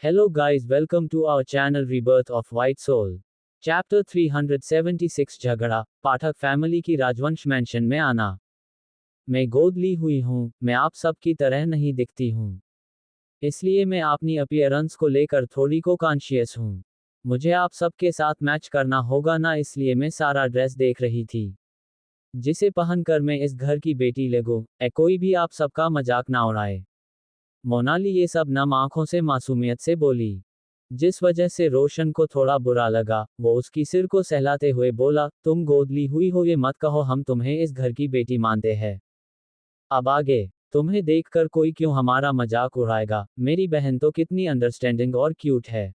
Hello guys, welcome to our channel Rebirth of White Soul. Chapter 376 झगड़ा, पाठक family की राजवंश mention में आना। मैं गोद ली हुई हूँ, मैं आप सब की तरह नहीं दिखती हूँ। इसलिए मैं अपनी अपीयरेंस को लेकर थोड़ी को कॉन्शियस हूँ। मुझे आप सब के साथ मैच करना होगा ना, इसलिए मैं सारा ड्रेस देख रही थी जिसे पहनकर मैं इस घर की बेटी लगूं। कोई भी आप सबका मजाक ना उड़ाए। मोनाली ये सब नम आंखों से मासूमियत से बोली, जिस वजह से रोशन को थोड़ा बुरा लगा। वो उसकी सिर को सहलाते हुए बोला, तुम गोद ली हुई हो ये मत कहो, हम तुम्हें इस घर की बेटी मानते हैं। अब आगे तुम्हें देखकर कोई क्यों हमारा मजाक उड़ाएगा। मेरी बहन तो कितनी अंडरस्टैंडिंग और क्यूट है,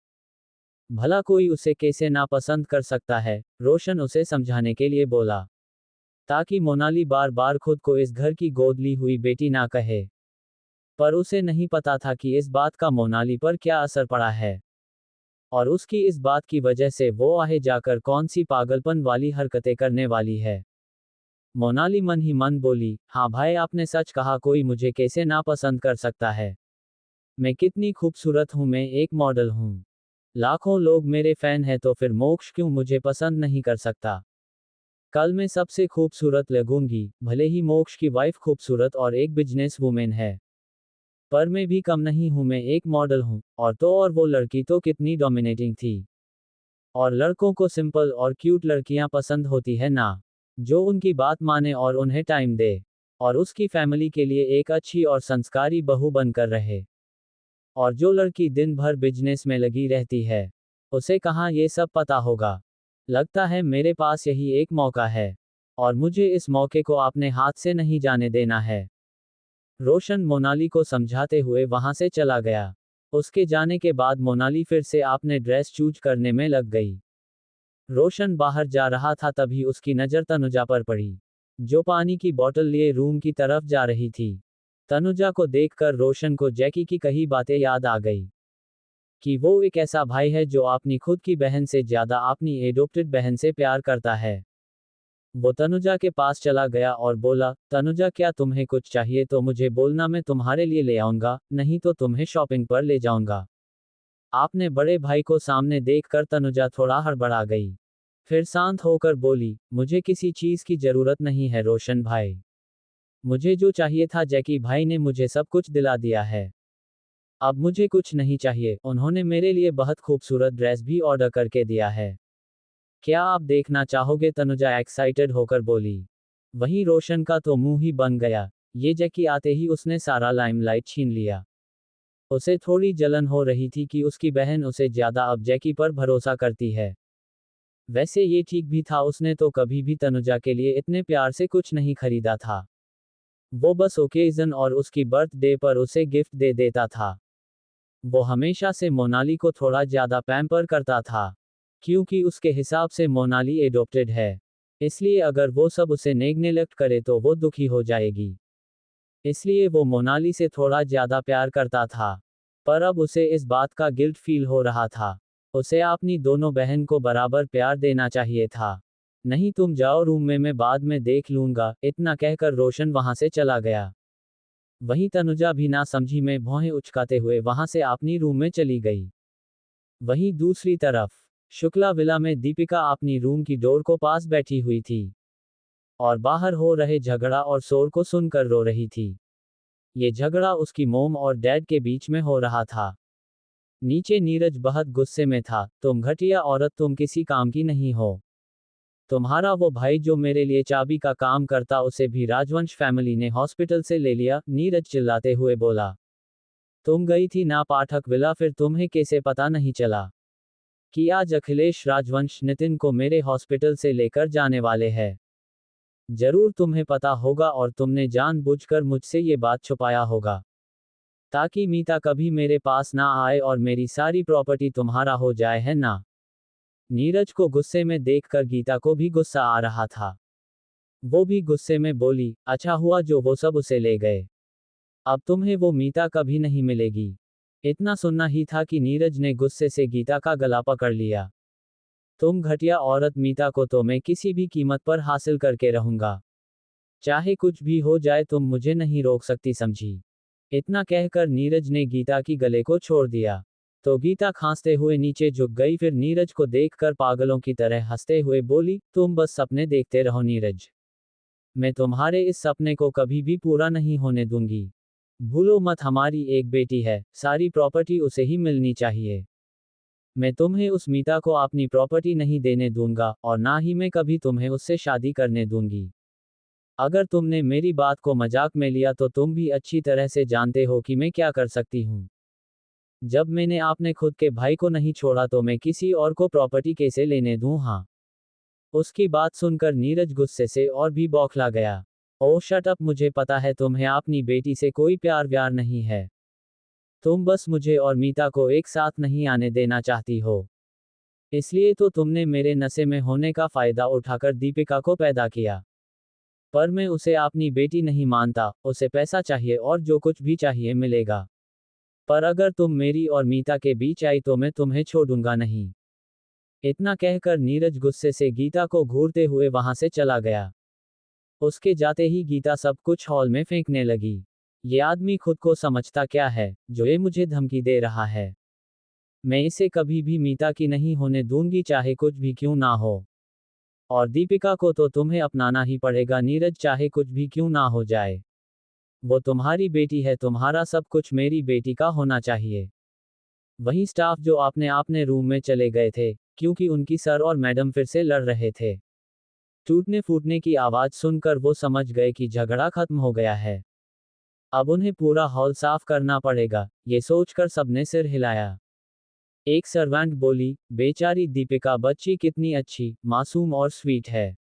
भला कोई उसे कैसे नापसंद कर सकता है। रोशन उसे समझाने के लिए बोला, ताकि मोनाली बार बार खुद को इस घर की गोद ली हुई बेटी ना कहे। पर उसे नहीं पता था कि इस बात का मोनाली पर क्या असर पड़ा है, और उसकी इस बात की वजह से वो आगे जाकर कौन सी पागलपन वाली हरकतें करने वाली है। मोनाली मन ही मन बोली, हाँ भाई आपने सच कहा, कोई मुझे कैसे नापसंद कर सकता है। मैं कितनी खूबसूरत हूँ, मैं एक मॉडल हूँ। लाखों लोग मेरे फैन हैं, तो फिर मोक्ष क्यों मुझे पसंद नहीं कर सकता। कल मैं सबसे खूबसूरत लगूंगी, भले ही मोक्ष की वाइफ खूबसूरत और एक बिजनेस वुमेन है, पर मैं भी कम नहीं हूं, मैं एक मॉडल हूं। और वो लड़की तो कितनी डोमिनेटिंग थी। और लड़कों को सिंपल और क्यूट लड़कियां पसंद होती है ना, जो उनकी बात माने और उन्हें टाइम दे, और उसकी फैमिली के लिए एक अच्छी और संस्कारी बहू बनकर रहे। और जो लड़की दिन भर बिजनेस में लगी रहती है, उसे कहाँ ये सब पता होगा। लगता है मेरे पास यही एक मौका है, और मुझे इस मौके को अपने हाथ से नहीं जाने देना है। रोशन मोनाली को समझाते हुए वहां से चला गया। उसके जाने के बाद मोनाली फिर से अपने ड्रेस चूज करने में लग गई। रोशन बाहर जा रहा था, तभी उसकी नज़र तनुजा पर पड़ी, जो पानी की बोतल लिए रूम की तरफ जा रही थी। तनुजा को देखकर रोशन को जैकी की कही बातें याद आ गई, कि वो एक ऐसा भाई है जो अपनी खुद की बहन से ज्यादा अपनी एडोप्टेड बहन से प्यार करता है। वो तनुजा के पास चला गया और बोला, तनुजा क्या तुम्हें कुछ चाहिए तो मुझे बोलना, मैं तुम्हारे लिए ले आऊंगा, नहीं तो तुम्हें शॉपिंग पर ले जाऊंगा। आपने बड़े भाई को सामने देखकर तनुजा थोड़ा हड़बड़ा गई, फिर शांत होकर बोली, मुझे किसी चीज की जरूरत नहीं है रोशन भाई। मुझे जो चाहिए था जैकी भाई ने मुझे सब कुछ दिला दिया है। अब मुझे कुछ नहीं चाहिए, उन्होंने मेरे लिए बहुत खूबसूरत ड्रेस भी ऑर्डर करके दिया है। क्या आप देखना चाहोगे, तनुजा एक्साइटेड होकर बोली। वहीं रोशन का तो मुंह ही बन गया। ये जैकी आते ही उसने सारा लाइमलाइट छीन लिया। उसे थोड़ी जलन हो रही थी कि उसकी बहन उसे ज्यादा अब जैकी पर भरोसा करती है। वैसे ये ठीक भी था, उसने तो कभी भी तनुजा के लिए इतने प्यार से कुछ नहीं खरीदा था। वो बस ओकेजन और उसकी बर्थडे पर उसे गिफ्ट दे देता था। वो हमेशा से मोनाली को थोड़ा ज्यादा पैम्पर करता था, क्योंकि उसके हिसाब से मोनाली एडॉप्टेड है। इसलिए अगर वो सब उसे नेग्लेक्ट करे तो वो दुखी हो जाएगी। इसलिए वो मोनाली से थोड़ा ज्यादा प्यार करता था। पर अब उसे इस बात का गिल्ट फील हो रहा था। उसे अपनी दोनों बहन को बराबर प्यार देना चाहिए था। नहीं तुम जाओ रूम में, मैं बाद में देख लूंगा, इतना कहकर रोशन वहां से चला गया। वहीं तनुजा भी ना समझी में भौहें उचकाते हुए वहां से अपनी रूम में चली गई। वहीं दूसरी तरफ शुक्ला विला में दीपिका अपनी रूम की डोर को पास बैठी हुई थी, और बाहर हो रहे झगड़ा और शोर को सुनकर रो रही थी। ये झगड़ा उसकी मोम और डैड के बीच में हो रहा था। नीचे नीरज बहुत गुस्से में था, तुम घटिया औरत, तुम किसी काम की नहीं हो। तुम्हारा वो भाई जो मेरे लिए चाबी का काम करता, उसे भी राजवंश फैमिली ने हॉस्पिटल से ले लिया, नीरज चिल्लाते हुए बोला। तुम गई थी ना पाठक विला, फिर तुम्हें कैसे पता नहीं चला कि आज अखिलेश राजवंश नितिन को मेरे हॉस्पिटल से लेकर जाने वाले हैं। जरूर तुम्हें पता होगा, और तुमने जानबूझकर मुझसे ये बात छुपाया होगा, ताकि मीता कभी मेरे पास ना आए और मेरी सारी प्रॉपर्टी तुम्हारा हो जाए, है ना। नीरज को गुस्से में देखकर गीता को भी गुस्सा आ रहा था। वो भी गुस्से में बोली, अच्छा हुआ जो वो सब उसे ले गए, अब तुम्हें वो मीता कभी नहीं मिलेगी। इतना सुनना ही था कि नीरज ने गुस्से से गीता का गला पकड़ लिया। तुम घटिया औरत, मीता को तो मैं किसी भी कीमत पर हासिल करके रहूंगा, चाहे कुछ भी हो जाए, तुम मुझे नहीं रोक सकती, समझी। इतना कहकर नीरज ने गीता की गले को छोड़ दिया। तो गीता खांसते हुए नीचे झुक गई, फिर नीरज को देखकर पागलों की तरह हंसते हुए बोली, तुम बस सपने देखते रहो नीरज, मैं तुम्हारे इस सपने को कभी भी पूरा नहीं होने दूंगी। भूलो मत, हमारी एक बेटी है, सारी प्रॉपर्टी उसे ही मिलनी चाहिए। मैं तुम्हें उस मीता को अपनी प्रॉपर्टी नहीं देने दूंगा, और ना ही मैं कभी तुम्हें उससे शादी करने दूंगी। अगर तुमने मेरी बात को मजाक में लिया तो तुम भी अच्छी तरह से जानते हो कि मैं क्या कर सकती हूँ। जब मैंने आपने खुद के भाई को नहीं छोड़ा तो मैं किसी और को प्रॉपर्टी कैसे लेने दूं? हाँ। उसकी बात सुनकर नीरज गुस्से से और भी बौखला गया। ओ शट अप, मुझे पता है तुम्हें अपनी बेटी से कोई प्यार व्यार नहीं है। तुम बस मुझे और मीता को एक साथ नहीं आने देना चाहती हो। इसलिए तो तुमने मेरे नशे में होने का फायदा उठाकर दीपिका को पैदा किया। पर मैं उसे अपनी बेटी नहीं मानता, उसे पैसा चाहिए और जो कुछ भी चाहिए मिलेगा। पर अगर तुम मेरी और मीता के बीच आई तो मैं तुम्हें छोड़ूंगा नहीं। इतना कहकर नीरज गुस्से से गीता को घूरते हुए वहां से चला गया। उसके जाते ही गीता सब कुछ हॉल में फेंकने लगी। ये आदमी खुद को समझता क्या है, जो ये मुझे धमकी दे रहा है। मैं इसे कभी भी मीता की नहीं होने दूंगी, चाहे कुछ भी क्यों ना हो। और दीपिका को तो तुम्हें अपनाना ही पड़ेगा नीरज, चाहे कुछ भी क्यों ना हो जाए। वो तुम्हारी बेटी है, तुम्हारा सब कुछ मेरी बेटी का होना चाहिए। वहीं स्टाफ जो आपने अपने रूम में चले गए थे, क्योंकि उनकी सर और मैडम फिर से लड़ रहे थे। टूटने फूटने की आवाज सुनकर वो समझ गए कि झगड़ा खत्म हो गया है। अब उन्हें पूरा हॉल साफ करना पड़ेगा, ये सोचकर सबने सिर हिलाया। एक सर्वेंट बोली, बेचारी दीपिका बच्ची कितनी अच्छी, मासूम और स्वीट है।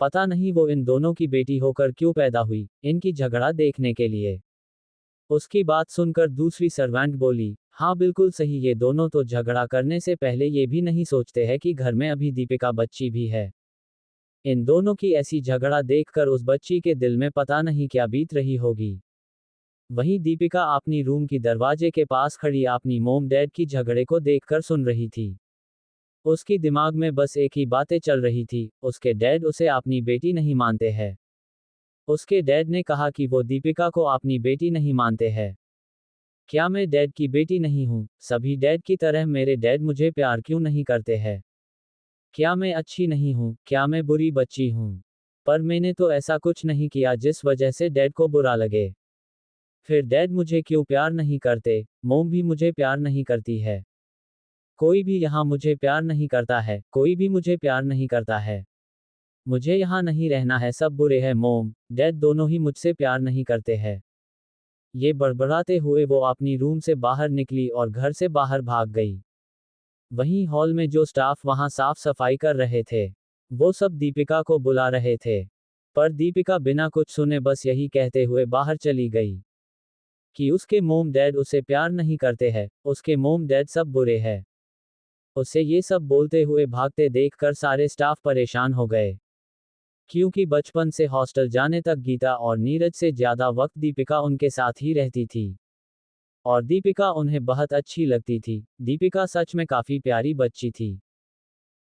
पता नहीं वो इन दोनों की बेटी होकर क्यों पैदा हुई, इनकी झगड़ा देखने के लिए। उसकी बात सुनकर दूसरी सर्वेंट बोली, हाँ बिल्कुल सही, ये दोनों तो झगड़ा करने से पहले ये भी नहीं सोचते हैं कि घर में अभी दीपिका बच्ची भी है। इन दोनों की ऐसी झगड़ा देखकर उस बच्ची के दिल में पता नहीं क्या बीत रही होगी। वहीं दीपिका अपनी रूम की दरवाजे के पास खड़ी अपनी मोम डैड की झगड़े को देखकर सुन रही थी। उसकी दिमाग में बस एक ही बातें चल रही थी, उसके डैड उसे अपनी बेटी नहीं मानते हैं। उसके डैड ने कहा कि वो दीपिका को अपनी बेटी नहीं मानते हैं। क्या मैं डैड की बेटी नहीं हूँ? सभी डैड की तरह मेरे डैड मुझे प्यार क्यों नहीं करते हैं? क्या मैं अच्छी नहीं हूँ? क्या मैं बुरी बच्ची हूँ? पर मैंने तो ऐसा कुछ नहीं किया जिस वजह से डैड को बुरा लगे। फिर डैड मुझे क्यों प्यार नहीं करते? मोम भी मुझे प्यार नहीं करती है। कोई भी यहाँ मुझे प्यार नहीं करता है, कोई भी मुझे प्यार नहीं करता है। मुझे यहाँ नहीं रहना है, सब बुरे हैं, मोम डैड दोनों ही मुझसे प्यार नहीं करते हैं। ये बड़बड़ाते हुए वो अपनी रूम से बाहर निकली और घर से बाहर भाग गई। वहीं हॉल में जो स्टाफ वहां साफ सफाई कर रहे थे, वो सब दीपिका को बुला रहे थे। पर दीपिका बिना कुछ सुने बस यही कहते हुए बाहर चली गई कि उसके मोम डैड उसे प्यार नहीं करते हैं, उसके मोम डैड सब बुरे हैं। उसे ये सब बोलते हुए भागते देखकर सारे स्टाफ परेशान हो गए, क्योंकि बचपन से हॉस्टल जाने तक गीता और नीरज से ज्यादा वक्त दीपिका उनके साथ ही रहती थी। और दीपिका उन्हें बहुत अच्छी लगती थी। दीपिका सच में काफी प्यारी बच्ची थी।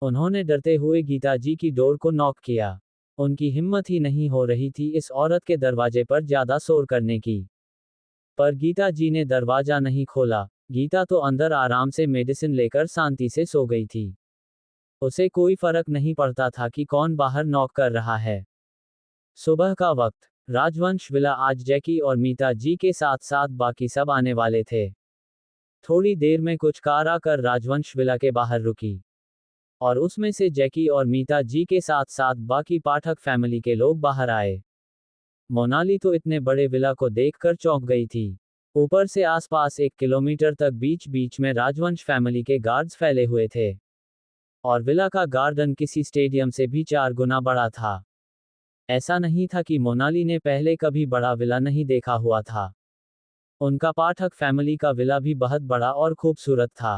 उन्होंने डरते हुए गीता जी की डोर को नॉक किया। उनकी हिम्मत ही नहीं हो रही थी इस औरत के दरवाजे पर ज्यादा शोर करने की। पर गीता जी ने दरवाजा नहीं खोला। गीता तो अंदर आराम से मेडिसिन लेकर शांति से सो गई थी। उसे कोई फर्क नहीं पड़ता था कि कौन बाहर नॉक कर रहा है। सुबह का वक्त, राजवंश विला आज जैकी और मीता जी के साथ साथ बाकी सब आने वाले थे। थोड़ी देर में कुछ कार आकर राजवंश विला के बाहर रुकी, और उसमें से जैकी और मीता जी के साथ साथ बाकी पाठक फैमिली के लोग बाहर आए। मोनाली तो इतने बड़े विला को देखकर चौंक गई थी। ऊपर से आसपास 1 किलोमीटर तक बीच बीच में राजवंश फैमिली के गार्ड्स फैले हुए थे। और विला का गार्डन किसी स्टेडियम से भी 4 गुना बड़ा था। ऐसा नहीं था कि मोनाली ने पहले कभी बड़ा विला नहीं देखा हुआ था। उनका पाठक फैमिली का विला भी बहुत बड़ा और खूबसूरत था।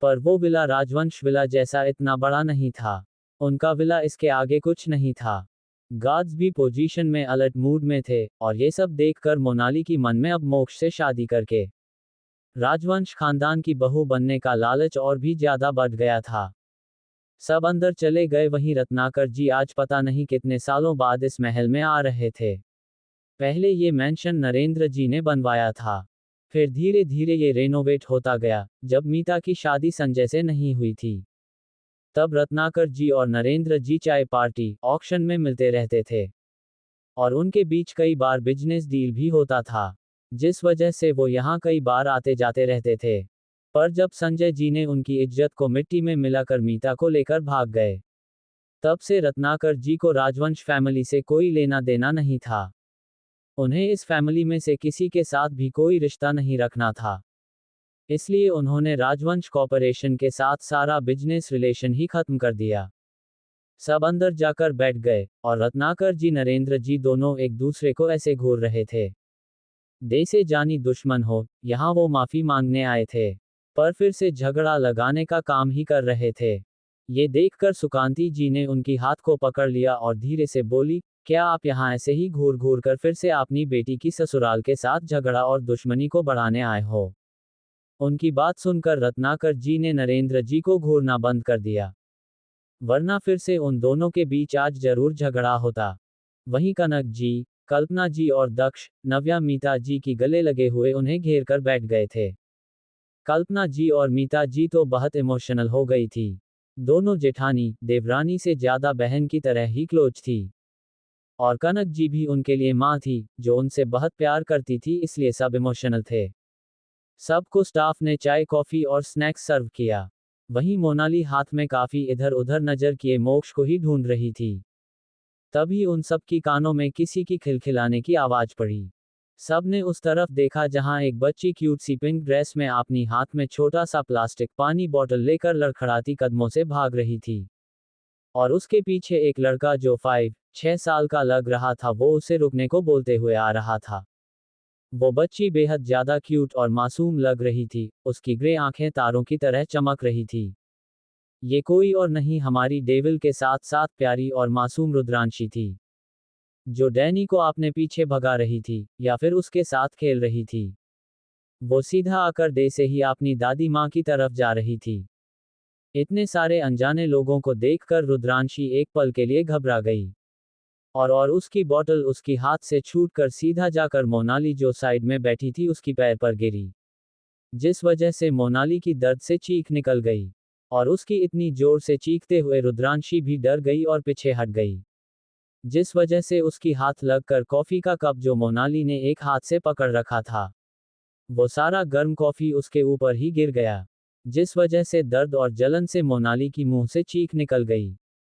पर वो विला राजवंश विला जैसा इतना बड़ा नहीं था। उनका विला इसके आगे कुछ नहीं था। गार्ड्स भी पोजीशन में अलर्ट मूड में थे, और ये सब देखकर मोनाली की मन में अब मोक्ष से शादी करके राजवंश खानदान की बहू बनने का लालच और भी ज्यादा बढ़ गया था। सब अंदर चले गए। वहीं रत्नाकर जी आज पता नहीं कितने सालों बाद इस महल में आ रहे थे। पहले ये मैंशन नरेंद्र जी ने बनवाया था। फिर धीरे धीरे ये रेनोवेट होता गया। जब मीता की शादी संजय से नहीं हुई थी, तब रत्नाकर जी और नरेंद्र जी चाय पार्टी ऑक्शन में मिलते रहते थे, और उनके बीच कई बार बिजनेस डील भी होता था, जिस वजह से वो यहाँ कई बार आते जाते रहते थे। पर जब संजय जी ने उनकी इज्जत को मिट्टी में मिलाकर मीता को लेकर भाग गए, तब से रत्नाकर जी को राजवंश फैमिली से कोई लेना देना नहीं था। उन्हें इस फैमिली में से किसी के साथ भी कोई रिश्ता नहीं रखना था। इसलिए उन्होंने राजवंश कॉर्पोरेशन के साथ सारा बिजनेस रिलेशन ही खत्म कर दिया। सब अंदर जाकर बैठ गए, और रत्नाकर जी नरेंद्र जी दोनों एक दूसरे को ऐसे घूर रहे थे जैसे जानी दुश्मन हो। यहाँ वो माफी मांगने आए थे, पर फिर से झगड़ा लगाने का काम ही कर रहे थे। ये देखकर सुकांती जी ने उनकी हाथ को पकड़ लिया और धीरे से बोली, क्या आप यहाँ ऐसे ही घूर घूर कर फिर से अपनी बेटी की ससुराल के साथ झगड़ा और दुश्मनी को बढ़ाने आए हो? उनकी बात सुनकर रत्नाकर जी ने नरेंद्र जी को घूरना बंद कर दिया, वरना फिर से उन दोनों के बीच आज जरूर झगड़ा होता। वहीं कनक जी, कल्पना जी और दक्ष, नव्या मीता जी की गले लगे हुए उन्हें घेर कर बैठ गए थे। कल्पना जी और मीता जी तो बहुत इमोशनल हो गई थी। दोनों जेठानी, देवरानी से ज्यादा बहन की तरह ही क्लोज थी। और कनक जी भी उनके लिए माँ थी, जो उनसे बहुत प्यार करती थी, इसलिए सब इमोशनल थे। सबको स्टाफ ने चाय कॉफी और स्नैक्स सर्व किया। वहीं मोनाली हाथ में काफी इधर उधर नजर किए मोक्ष को ही ढूंढ रही थी। तभी उन सब की कानों में किसी की खिलखिलाने की आवाज पड़ी। सब ने उस तरफ देखा जहां एक बच्ची क्यूट सी पिंक ड्रेस में अपनी हाथ में छोटा सा प्लास्टिक पानी बोतल लेकर लड़खड़ाती कदमों से भाग रही थी। और उसके पीछे एक लड़का जो 5-6 साल का लग रहा था, वो उसे रुकने को बोलते हुए आ रहा था। वो बच्ची बेहद ज्यादा क्यूट और मासूम लग रही थी, उसकी ग्रे आंखें तारों की तरह चमक रही थी। ये कोई और नहीं, हमारी डेविल के साथ साथ प्यारी और मासूम रुद्रांशी थी, जो डैनी को अपने पीछे भगा रही थी, या फिर उसके साथ खेल रही थी। वो सीधा आकर डे से ही अपनी दादी माँ की तरफ जा रही थी। इतने सारे अनजाने लोगों को देखकर रुद्रांशी एक पल के लिए घबरा गई, और उसकी बोतल उसकी हाथ से छूटकर सीधा जाकर मोनाली जो साइड में बैठी थी उसकी पैर पर गिरी, जिस वजह से मोनाली की दर्द से चीख निकल गई। और उसकी इतनी जोर से चीखते हुए रुद्रांशी भी डर गई और पीछे हट गई, जिस वजह से उसकी हाथ लगकर कॉफी का कप जो मोनाली ने एक हाथ से पकड़ रखा था, वो सारा गर्म कॉफी उसके ऊपर ही गिर गया, जिस वजह से दर्द और जलन से मोनाली की मुंह से चीख निकल गई।